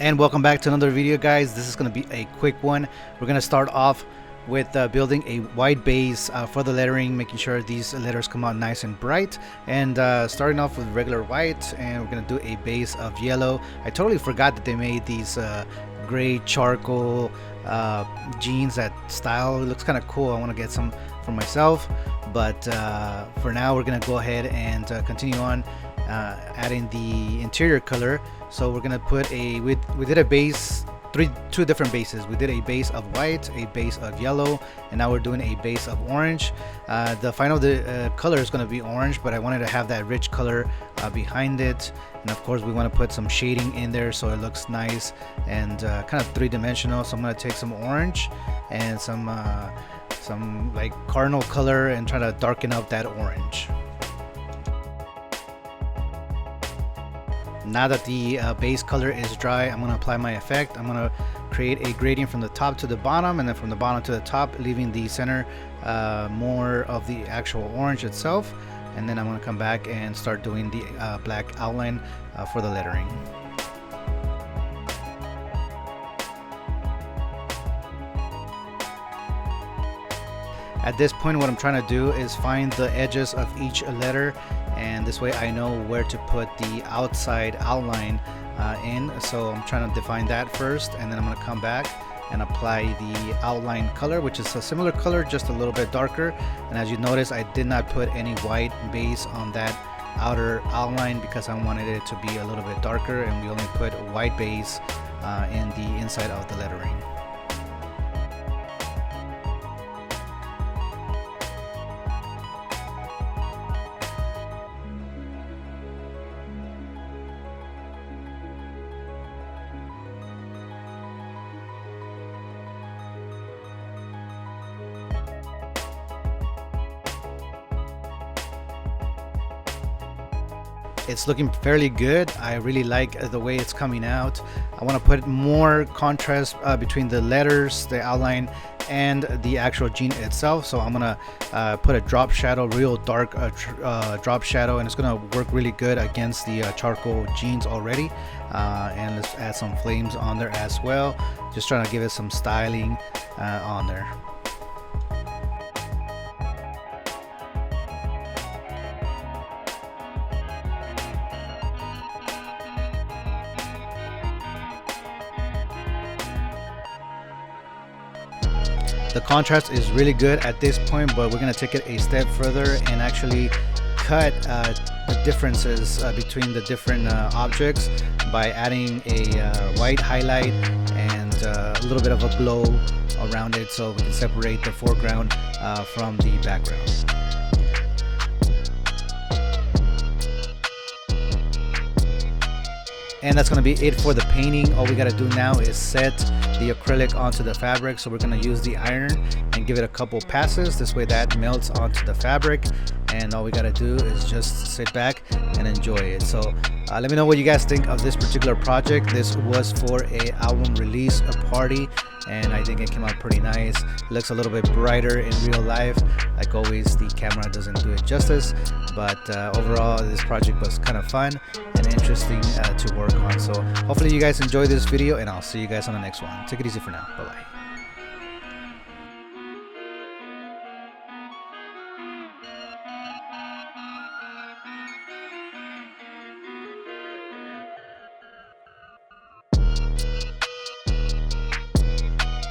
And welcome back to another video, guys. This is going to be a quick one. We're going to start off with building a white base for the lettering, making sure these letters come out nice and bright, and starting off with regular white, and we're going to do a base of yellow. I totally forgot that they made these gray charcoal jeans. That style, it looks kind of cool. I want to get some for myself, but for now we're going to go ahead and continue on adding the interior color. So we're gonna put we did a base, two different bases. We did a base of white, a base of yellow, and now we're doing a base of orange. The final color is gonna be orange, but I wanted to have that rich color behind it, and of course we want to put some shading in there so it looks nice and kind of three-dimensional. So I'm gonna take some orange and some like cardinal color and try to darken up that orange. Now that the base color is dry, I'm going to apply my effect. I'm going to create a gradient from the top to the bottom, and then from the bottom to the top, leaving the center more of the actual orange itself. And then I'm going to come back and start doing the black outline for the lettering. At this point, what I'm trying to do is find the edges of each letter, and this way I know where to put the outside outline in. So I'm trying to define that first, and then I'm going to come back and apply the outline color, which is a similar color, just a little bit darker. And as you notice, I did not put any white base on that outer outline because I wanted it to be a little bit darker, and we only put white base in the inside of the lettering. It's looking fairly good. I really like the way it's coming out. I want to put more contrast between the letters, the outline, and the actual gene itself. So I'm gonna put a drop shadow, real dark drop shadow, and it's gonna work really good against the charcoal jeans already. And let's add some flames on there as well, just trying to give it some styling on there. The contrast is really good at this point, but we're going to take it a step further and actually cut the differences between the different objects by adding a white highlight and a little bit of a glow around it, so we can separate the foreground from the background. And that's going to be it for the painting. All we got to do now is set the acrylic onto the fabric. So we're going to use the iron and give it a couple passes. This way that melts onto the fabric. And all we got to do is just sit back and enjoy it. So let me know what you guys think of this particular project. This was for a album release, a party, and I think it came out pretty nice. It looks a little bit brighter in real life. Like always, the camera doesn't do it justice, but overall this project was kind of fun and interesting to work on. So hopefully you guys enjoyed this video, and I'll see you guys on the next one. Take it easy for now. Bye bye.